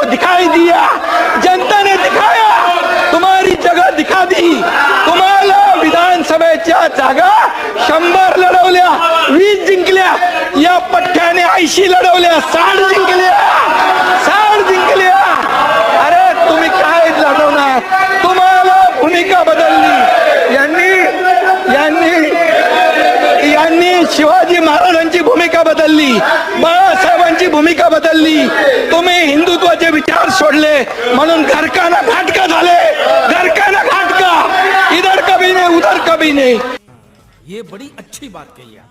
दिखाई दिया, जनता ने दिखाया, तुम्हारी जगह दिखा दी। तुम्हाला विधानसभेच्या जागा 100 लढवल्या, 20 जिंकल्या, या पठ्ठ्याने 80 लढवल्या, 60 जिंकल्या, 60 जिंकल्या। अरे तुम्ही काय लढवणार? तुम्हाला भूमिका बदलली। यांनी शिवाजी महाराजांची भूमिका बदलली, बाळासाहेबांची भूमिका बदलली। तुम्ही हिंदुत्वाचे विचार सोडले म्हणून घरकाना घाटका झाले, घरकाना घाटका, इधर कभी नहीं उधर कभी नहीं। ये बड़ी अच्छी बात कही आप।